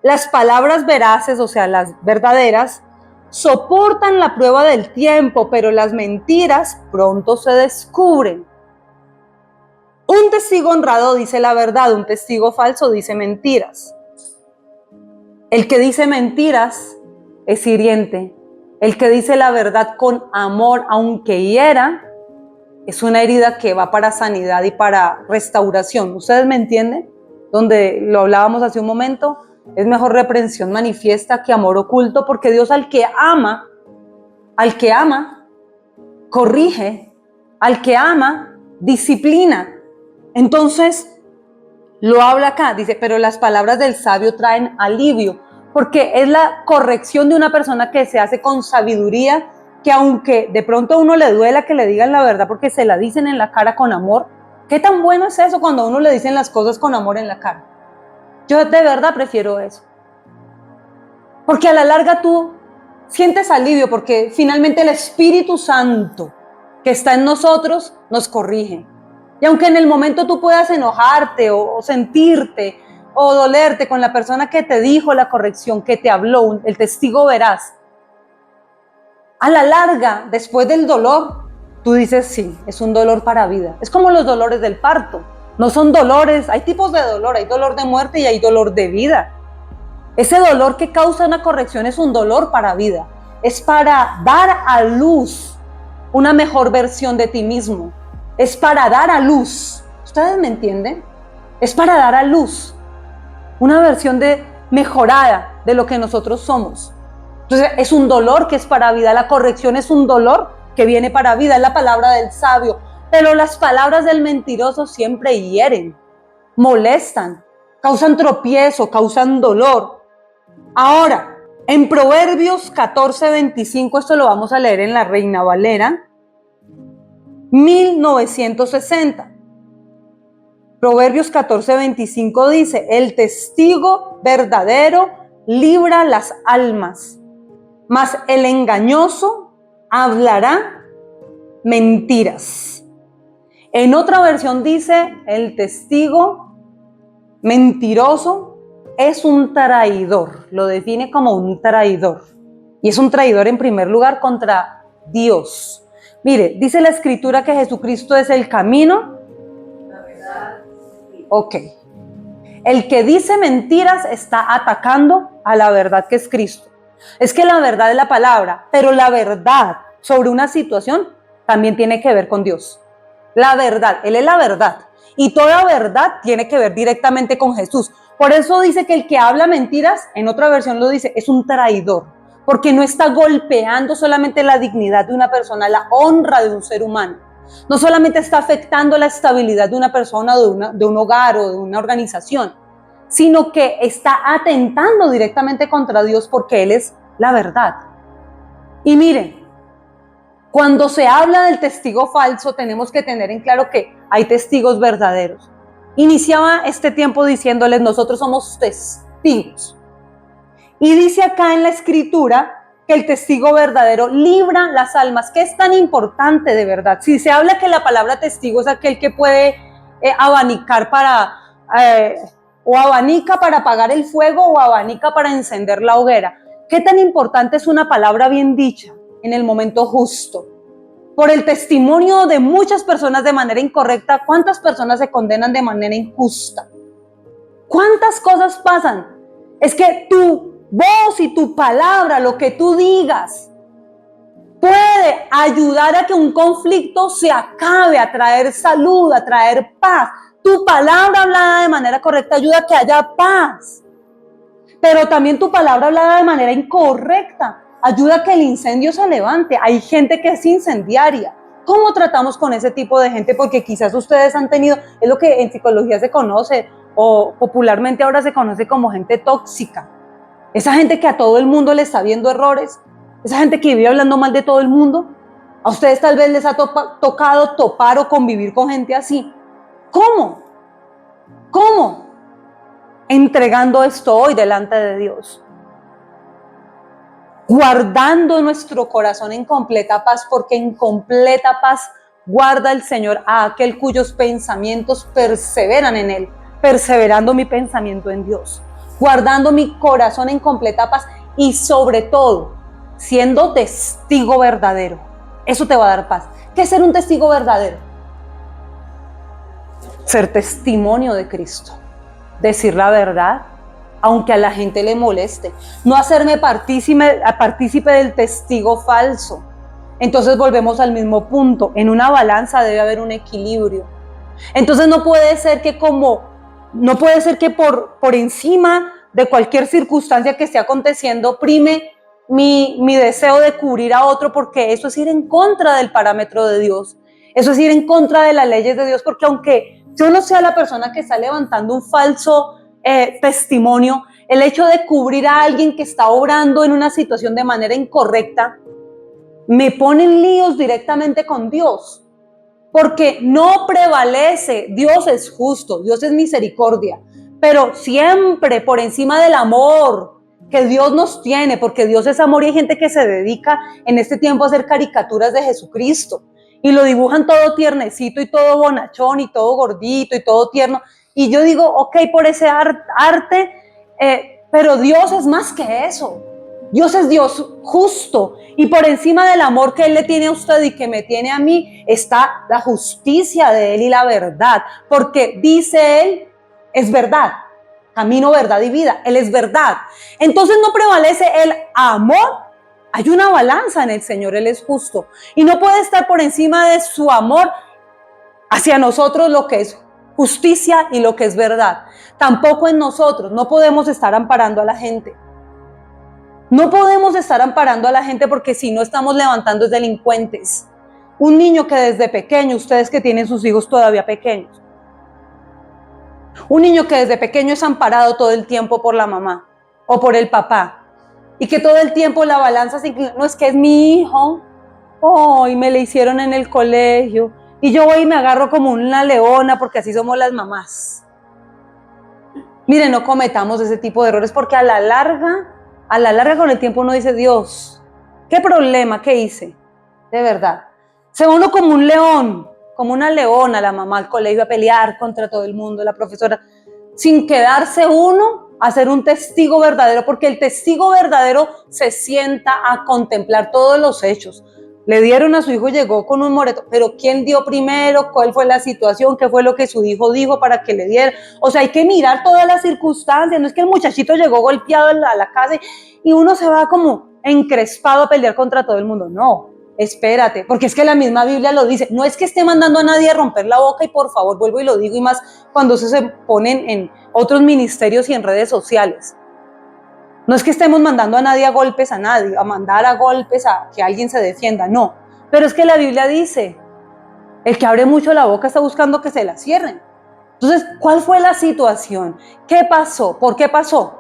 Las palabras veraces, o sea, las verdaderas, soportan la prueba del tiempo, pero las mentiras pronto se descubren. Un testigo honrado dice la verdad, un testigo falso dice mentiras. El que dice mentiras es hiriente. El que dice la verdad con amor, aunque hiera, es una herida que va para sanidad y para restauración. ¿Ustedes me entienden? Donde lo hablábamos hace un momento, es mejor reprensión manifiesta que amor oculto, porque Dios al que ama, corrige, al que ama, disciplina. Entonces, lo habla acá, dice, pero las palabras del sabio traen alivio, porque es la corrección de una persona que se hace con sabiduría, que aunque de pronto a uno le duela que le digan la verdad porque se la dicen en la cara con amor, ¿qué tan bueno es eso cuando a uno le dicen las cosas con amor en la cara? Yo de verdad prefiero eso. Porque a la larga tú sientes alivio, porque finalmente el Espíritu Santo que está en nosotros nos corrige. Y aunque en el momento tú puedas enojarte o sentirte o dolerte con la persona que te dijo la corrección, que te habló, el testigo veraz, a la larga, después del dolor, tú dices, sí, es un dolor para vida. Es como los dolores del parto. No son dolores, hay tipos de dolor, hay dolor de muerte y hay dolor de vida. Ese dolor que causa una corrección es un dolor para vida. Es para dar a luz una mejor versión de ti mismo. Es para dar a luz. ¿Ustedes me entienden? Es para dar a luz una versión mejorada de lo que nosotros somos. Entonces es un dolor que es para vida. La corrección es un dolor que viene para vida. Es la palabra del sabio. Pero las palabras del mentiroso siempre hieren, molestan, causan tropiezo, causan dolor. Ahora, en Proverbios 14:25, esto lo vamos a leer en la Reina Valera, 1960. Proverbios 14:25 dice, el testigo verdadero libra las almas, mas el engañoso hablará mentiras. En otra versión dice, el testigo mentiroso es un traidor, lo define como un traidor. Y es un traidor en primer lugar contra Dios. Mire, dice la Escritura que Jesucristo es el camino. La verdad. Ok. El que dice mentiras está atacando a la verdad que es Cristo. Es que la verdad es la palabra, pero la verdad sobre una situación también tiene que ver con Dios. La verdad, Él es la verdad. Y toda verdad tiene que ver directamente con Jesús. Por eso dice que el que habla mentiras, en otra versión lo dice, es un traidor. Porque no está golpeando solamente la dignidad de una persona, la honra de un ser humano. No solamente está afectando la estabilidad de una persona, de un hogar o de una organización, sino que está atentando directamente contra Dios porque Él es la verdad. Y miren, cuando se habla del testigo falso, tenemos que tener en claro que hay testigos verdaderos. Iniciaba este tiempo diciéndoles, nosotros somos testigos. Y dice acá en la escritura que el testigo verdadero libra las almas. ¿Qué es tan importante de verdad? Si se habla que la palabra testigo es aquel que puede abanicar o abanica para apagar el fuego o abanica para encender la hoguera. ¿Qué tan importante es una palabra bien dicha en el momento justo? Por el testimonio de muchas personas de manera incorrecta, ¿cuántas personas se condenan de manera injusta? ¿Cuántas cosas pasan? Es que tu voz y tu palabra, lo que tú digas, puede ayudar a que un conflicto se acabe, a traer salud, a traer paz. Tu palabra hablada de manera correcta ayuda a que haya paz. Pero también tu palabra hablada de manera incorrecta ayuda a que el incendio se levante. Hay gente que es incendiaria. ¿Cómo tratamos con ese tipo de gente? Porque quizás ustedes han tenido, es lo que en psicología se conoce, o popularmente ahora se conoce como gente tóxica. Esa gente que a todo el mundo le está viendo errores, esa gente que vive hablando mal de todo el mundo. A ustedes tal vez les ha tocado topar o convivir con gente así. ¿Cómo? ¿Cómo? Entregando esto hoy delante de Dios. Guardando nuestro corazón en completa paz, porque en completa paz guarda el Señor a aquel cuyos pensamientos perseveran en Él, perseverando mi pensamiento en Dios, guardando mi corazón en completa paz y sobre todo siendo testigo verdadero. Eso te va a dar paz. ¿Qué es ser un testigo verdadero? Ser testimonio de Cristo, decir la verdad, aunque a la gente le moleste, no hacerme partícipe del testigo falso. Entonces volvemos al mismo punto, en una balanza debe haber un equilibrio. Entonces no puede ser que por encima de cualquier circunstancia que esté aconteciendo prime mi deseo de cubrir a otro, porque eso es ir en contra del parámetro de Dios, eso es ir en contra de las leyes de Dios, porque aunque yo no sea la persona que está levantando un falso testimonio, el hecho de cubrir a alguien que está obrando en una situación de manera incorrecta me pone en líos directamente con Dios, porque no prevalece. Dios es justo, Dios es misericordia, pero siempre por encima del amor que Dios nos tiene, porque Dios es amor y hay gente que se dedica en este tiempo a hacer caricaturas de Jesucristo y lo dibujan todo tiernecito y todo bonachón y todo gordito y todo tierno. Y yo digo, ok, por ese arte, pero Dios es más que eso. Dios es Dios justo y por encima del amor que Él le tiene a usted y que me tiene a mí está la justicia de Él y la verdad, porque dice Él, es verdad, camino, verdad y vida, Él es verdad. Entonces no prevalece el amor, hay una balanza en el Señor, Él es justo y no puede estar por encima de su amor hacia nosotros lo que es justicia y lo que es verdad. Tampoco en nosotros, no podemos estar amparando a la gente. No podemos estar amparando a la gente porque si no estamos levantando delincuentes. Un niño que desde pequeño, ustedes que tienen sus hijos todavía pequeños, un niño que desde pequeño es amparado todo el tiempo por la mamá o por el papá y que todo el tiempo la balanza se inclina, no es que es mi hijo, y me le hicieron en el colegio y yo voy y me agarro como una leona porque así somos las mamás. Miren, no cometamos ese tipo de errores porque a la larga con el tiempo uno dice, Dios, ¿qué problema? ¿Qué hice? De verdad. Se va uno como un león, como una leona, la mamá al colegio a pelear contra todo el mundo, la profesora, sin quedarse uno a ser un testigo verdadero, porque el testigo verdadero se sienta a contemplar todos los hechos. Le dieron a su hijo, llegó con un moretón, pero ¿quién dio primero? ¿Cuál fue la situación? ¿Qué fue lo que su hijo dijo para que le diera? O sea, hay que mirar todas las circunstancias, no es que el muchachito llegó golpeado a la casa y uno se va como encrespado a pelear contra todo el mundo, no. espérate, porque es que la misma Biblia lo dice. No es que esté mandando a nadie a romper la boca, y por favor, vuelvo y lo digo, y más cuando se ponen en otros ministerios y en redes sociales. No es que estemos mandando a nadie a golpes a nadie, a mandar a golpes a que alguien se defienda, no. Pero es que la Biblia dice, el que abre mucho la boca está buscando que se la cierren. Entonces, ¿cuál fue la situación? ¿Qué pasó? ¿Por qué pasó?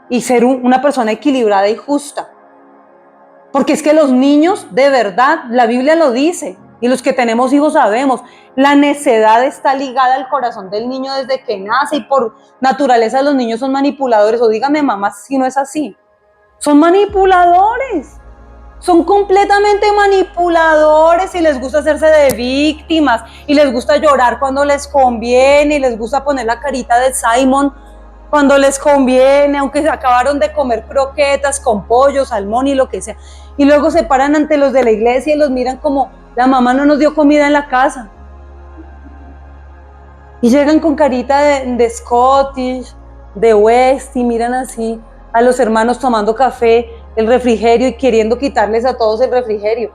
Y ser una persona equilibrada y justa. Porque es que los niños, de verdad, la Biblia lo dice, y los que tenemos hijos sabemos, la necedad está ligada al corazón del niño desde que nace, y por naturaleza los niños son manipuladores. O dígame, mamá, si no es así. Son manipuladores. Son completamente manipuladores, y les gusta hacerse de víctimas, y les gusta llorar cuando les conviene, y les gusta poner la carita de Simon cuando les conviene, aunque se acabaron de comer croquetas con pollo, salmón y lo que sea. Y luego se paran ante los de la iglesia y los miran como, la mamá no nos dio comida en la casa. Y llegan con carita de Scottish, de West, y miran así a los hermanos tomando café, el refrigerio, y queriendo quitarles a todos el refrigerio.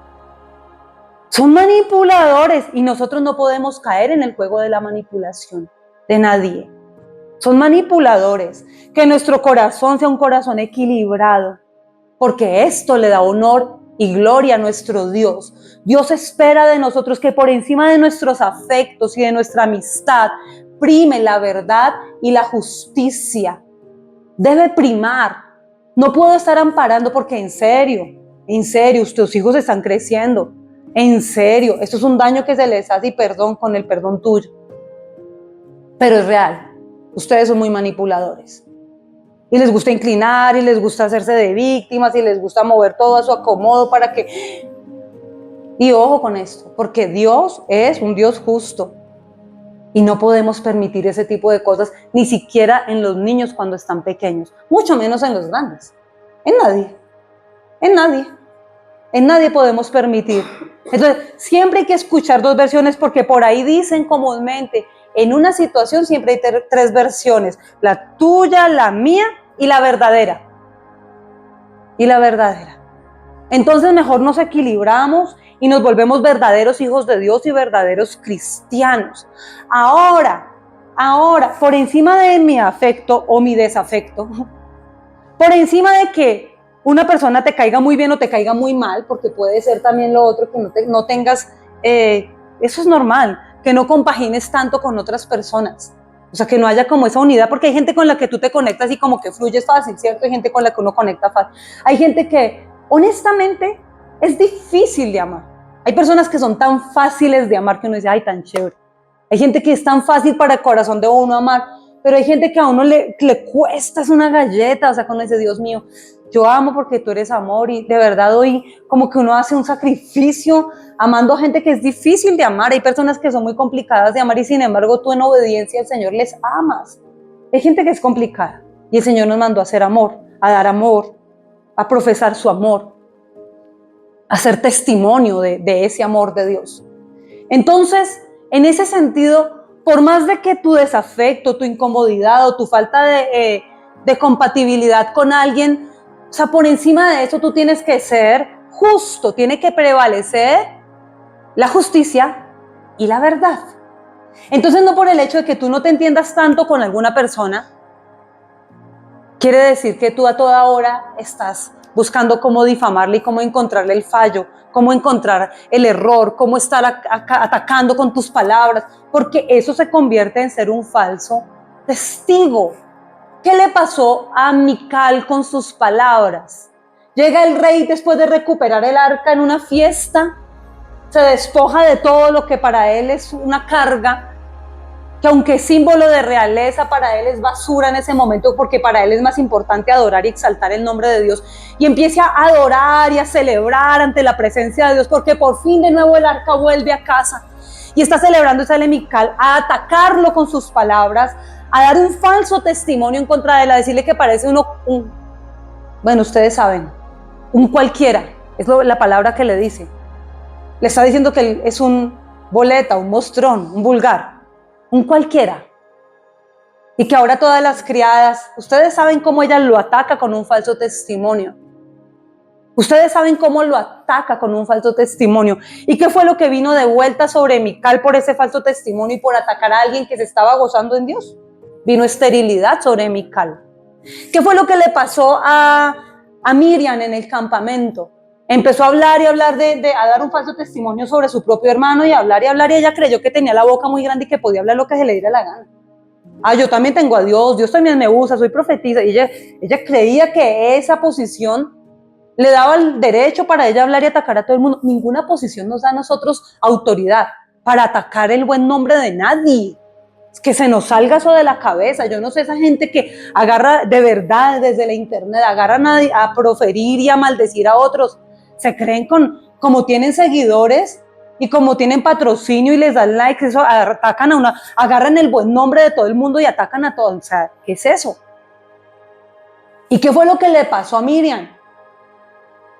Son manipuladores, y nosotros no podemos caer en el juego de la manipulación de nadie. Son manipuladores. Que nuestro corazón sea un corazón equilibrado, porque esto le da honor y gloria a nuestro Dios. Dios espera de nosotros que por encima de nuestros afectos y de nuestra amistad prime la verdad y la justicia. Debe primar. No puedo estar amparando porque en serio, tus hijos están creciendo. En serio, esto es un daño que se les hace, y perdón, con el perdón tuyo. Pero es real. Ustedes son muy manipuladores. Y les gusta inclinar, y les gusta hacerse de víctimas, y les gusta mover todo a su acomodo para que... Y ojo con esto, porque Dios es un Dios justo. Y no podemos permitir ese tipo de cosas, ni siquiera en los niños cuando están pequeños, mucho menos en los grandes. En nadie podemos permitir. Entonces, siempre hay que escuchar dos versiones, porque por ahí dicen comúnmente, en una situación siempre hay tres versiones: la tuya, la mía y la verdadera. Entonces mejor nos equilibramos y nos volvemos verdaderos hijos de Dios y verdaderos cristianos. Ahora, por encima de mi afecto o mi desafecto, por encima de que una persona te caiga muy bien o te caiga muy mal, porque puede ser también lo otro, que no tengas, eso es normal, que no compagines tanto con otras personas. O sea, que no haya como esa unidad, porque hay gente con la que tú te conectas y como que fluyes fácil, ¿cierto? Hay gente con la que uno conecta fácil. Hay gente que, honestamente, es difícil de amar. Hay personas que son tan fáciles de amar que uno dice, ay, tan chévere. Hay gente que es tan fácil para el corazón de uno amar, pero hay gente que a uno le cuesta, es una galleta. O sea, cuando dice, Dios mío, yo amo porque tú eres amor, y de verdad hoy como que uno hace un sacrificio amando a gente que es difícil de amar. Hay personas que son muy complicadas de amar, y sin embargo tú en obediencia al Señor les amas. Hay gente que es complicada, y el Señor nos mandó a hacer amor, a dar amor, a profesar su amor, a ser testimonio de ese amor de Dios. Entonces, en ese sentido, por más de que tu desafecto, tu incomodidad o tu falta de compatibilidad con alguien, o sea, por encima de eso tú tienes que ser justo, tiene que prevalecer la justicia y la verdad. Entonces, no por el hecho de que tú no te entiendas tanto con alguna persona, quiere decir que tú a toda hora estás buscando cómo difamarle y cómo encontrarle el fallo, cómo encontrar el error, cómo estar atacando con tus palabras, porque eso se convierte en ser un falso testigo. ¿Qué le pasó a Mical con sus palabras? Llega el rey después de recuperar el arca en una fiesta, se despoja de todo lo que para él es una carga, que aunque es símbolo de realeza, para él es basura en ese momento, porque para él es más importante adorar y exaltar el nombre de Dios, y empieza a adorar y a celebrar ante la presencia de Dios, porque por fin de nuevo el arca vuelve a casa, y está celebrando. Y sale Mical a atacarlo con sus palabras, a dar un falso testimonio en contra de él, a decirle que parece bueno, ustedes saben, un cualquiera, es la palabra que le dice. Le está diciendo que él es un boleta, un mostrón, un vulgar, un cualquiera. Y que ahora todas las criadas, ustedes saben cómo ella lo ataca con un falso testimonio. Ustedes saben cómo lo ataca con un falso testimonio. ¿Y qué fue lo que vino de vuelta sobre Mical por ese falso testimonio y por atacar a alguien que se estaba gozando en Dios? Vino esterilidad sobre Mical. ¿Qué fue lo que le pasó a Miriam en el campamento? Empezó a hablar y hablar a dar un falso testimonio sobre su propio hermano y hablar y ella creyó que tenía la boca muy grande y que podía hablar lo que se le diera la gana. Yo también tengo a Dios también me usa, soy profetisa. Y ella creía que esa posición le daba el derecho para ella hablar y atacar a todo el mundo. Ninguna posición nos da a nosotros autoridad para atacar el buen nombre de nadie. Es que se nos salga eso de la cabeza. Yo no sé, esa gente que agarra de verdad desde la internet, agarran a proferir y a maldecir a otros. Se creen como tienen seguidores y como tienen patrocinio y les dan likes, eso atacan agarran el buen nombre de todo el mundo y atacan a todos. O sea, ¿qué es eso? ¿Y qué fue lo que le pasó a Miriam?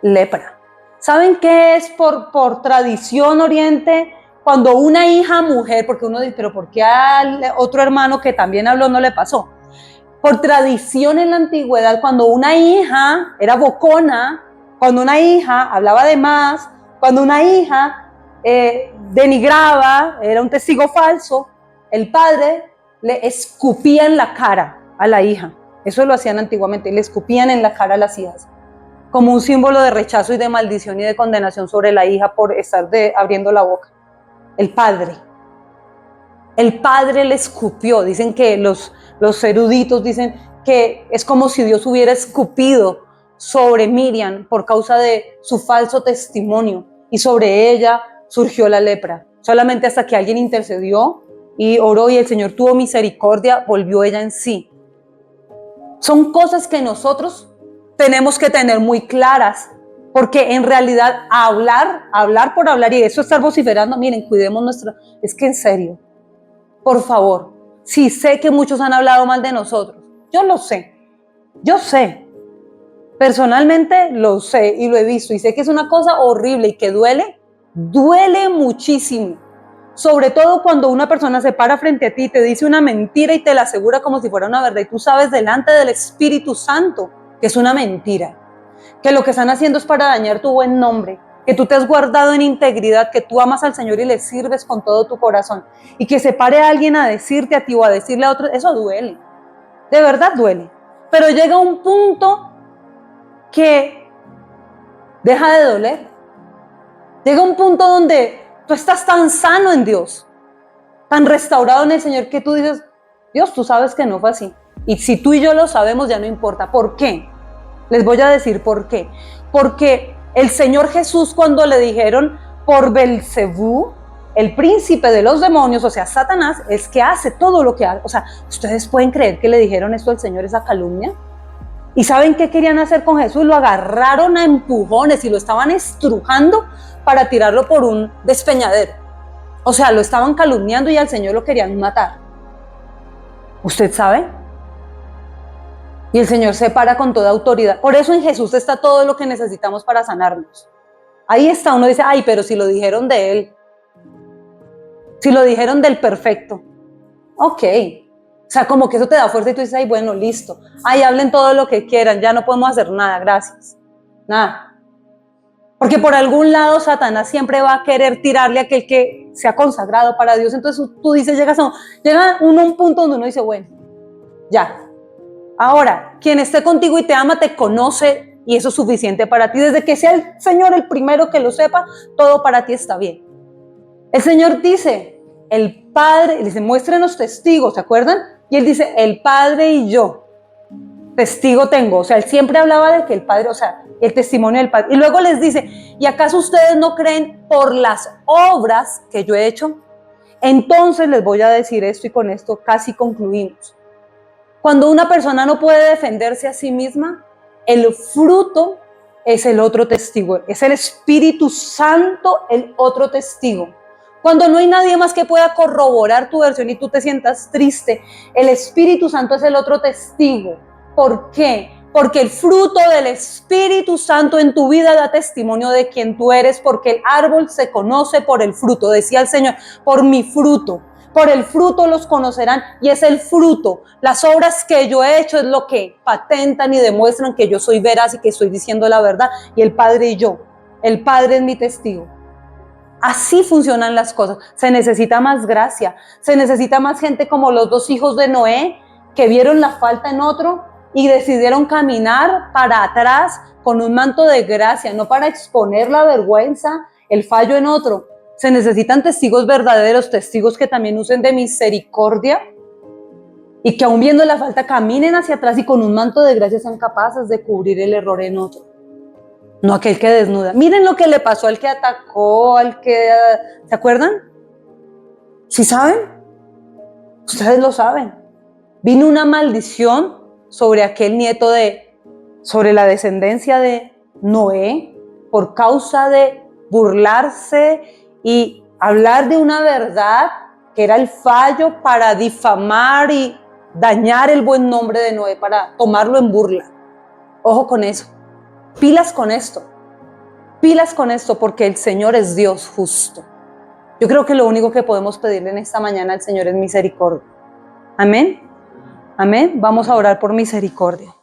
Lepra. ¿Saben qué es por tradición oriente? Cuando una hija mujer, porque uno dice, pero ¿por qué al otro hermano que también habló no le pasó? Por tradición en la antigüedad, cuando una hija era bocona, cuando una hija hablaba de más, cuando una hija denigraba, era un testigo falso, el padre le escupía en la cara a la hija. Eso lo hacían antiguamente, le escupían en la cara a las hijas, como un símbolo de rechazo y de maldición y de condenación sobre la hija por estar abriendo la boca. El padre le escupió. Dicen que los eruditos dicen que es como si Dios hubiera escupido sobre Miriam por causa de su falso testimonio y sobre ella surgió la lepra. Solamente hasta que alguien intercedió y oró y el Señor tuvo misericordia, volvió ella en sí. Son cosas que nosotros tenemos que tener muy claras, porque en realidad hablar por hablar y eso estar vociferando, miren, cuidemos es que en serio, por favor, sí sé que muchos han hablado mal de nosotros, yo sé, personalmente lo sé y lo he visto y sé que es una cosa horrible y que duele muchísimo, sobre todo cuando una persona se para frente a ti y te dice una mentira y te la asegura como si fuera una verdad y tú sabes delante del Espíritu Santo que es una mentira, que lo que están haciendo es para dañar tu buen nombre, que tú te has guardado en integridad, que tú amas al Señor y le sirves con todo tu corazón, y que se pare alguien a decirte a ti o a decirle a otro, eso duele, de verdad duele, pero llega un punto que deja de doler, llega un punto donde tú estás tan sano en Dios, tan restaurado en el Señor, que tú dices, Dios, tú sabes que no fue así, y si tú y yo lo sabemos ya no importa. ¿Por qué? Les voy a decir por qué. Porque el Señor Jesús, cuando le dijeron por Belcebú, el príncipe de los demonios, o sea, Satanás, es que hace todo lo que hace. O sea, ¿ustedes pueden creer que le dijeron esto al Señor, esa calumnia? ¿Y saben qué querían hacer con Jesús? Lo agarraron a empujones y lo estaban estrujando para tirarlo por un despeñadero. O sea, lo estaban calumniando y al Señor lo querían matar. ¿Usted sabe? Y el Señor se para con toda autoridad. Por eso en Jesús está todo lo que necesitamos para sanarnos. Ahí está, uno dice, ay, pero si lo dijeron de Él, si lo dijeron del perfecto, ok. O sea, como que eso te da fuerza y tú dices, ay, bueno, listo. Ay, hablen todo lo que quieran, ya no podemos hacer nada, gracias. Nada. Porque por algún lado Satanás siempre va a querer tirarle a aquel que se ha consagrado para Dios. Entonces tú dices, llega uno a un punto donde uno dice, bueno, ya. Ahora, quien esté contigo y te ama, te conoce y eso es suficiente para ti. Desde que sea el Señor el primero que lo sepa, todo para ti está bien. El Señor dice, el Padre, dice, muéstrenos testigos, ¿se acuerdan? Y Él dice, el Padre y yo, testigo tengo. O sea, Él siempre hablaba de que el Padre, o sea, el testimonio del Padre. Y luego les dice, ¿y acaso ustedes no creen por las obras que yo he hecho? Entonces les voy a decir esto y con esto casi concluimos. Cuando una persona no puede defenderse a sí misma, el fruto es el otro testigo, es el Espíritu Santo el otro testigo. Cuando no hay nadie más que pueda corroborar tu versión y tú te sientas triste, el Espíritu Santo es el otro testigo. ¿Por qué? Porque el fruto del Espíritu Santo en tu vida da testimonio de quién tú eres, porque el árbol se conoce por el fruto, decía el Señor, por mi fruto. Por el fruto los conocerán, y es el fruto. Las obras que yo he hecho es lo que patentan y demuestran que yo soy veraz y que estoy diciendo la verdad, y el Padre y yo. El Padre es mi testigo. Así funcionan las cosas. Se necesita más gracia, se necesita más gente como los 2 hijos de Noé, que vieron la falta en otro y decidieron caminar para atrás con un manto de gracia, no para exponer la vergüenza, el fallo en otro. Se necesitan testigos verdaderos, testigos que también usen de misericordia y que aún viendo la falta caminen hacia atrás y con un manto de gracia sean capaces de cubrir el error en otro. No aquel que desnuda. Miren lo que le pasó al que atacó, al que... ¿Se acuerdan? ¿Sí saben? Ustedes lo saben. Vino una maldición sobre aquel nieto sobre la descendencia de Noé por causa de burlarse y hablar de una verdad que era el fallo para difamar y dañar el buen nombre de Noé, para tomarlo en burla. Ojo con eso. Pilas con esto, porque el Señor es Dios justo. Yo creo que lo único que podemos pedirle en esta mañana al Señor es misericordia. Amén. Amén. Vamos a orar por misericordia.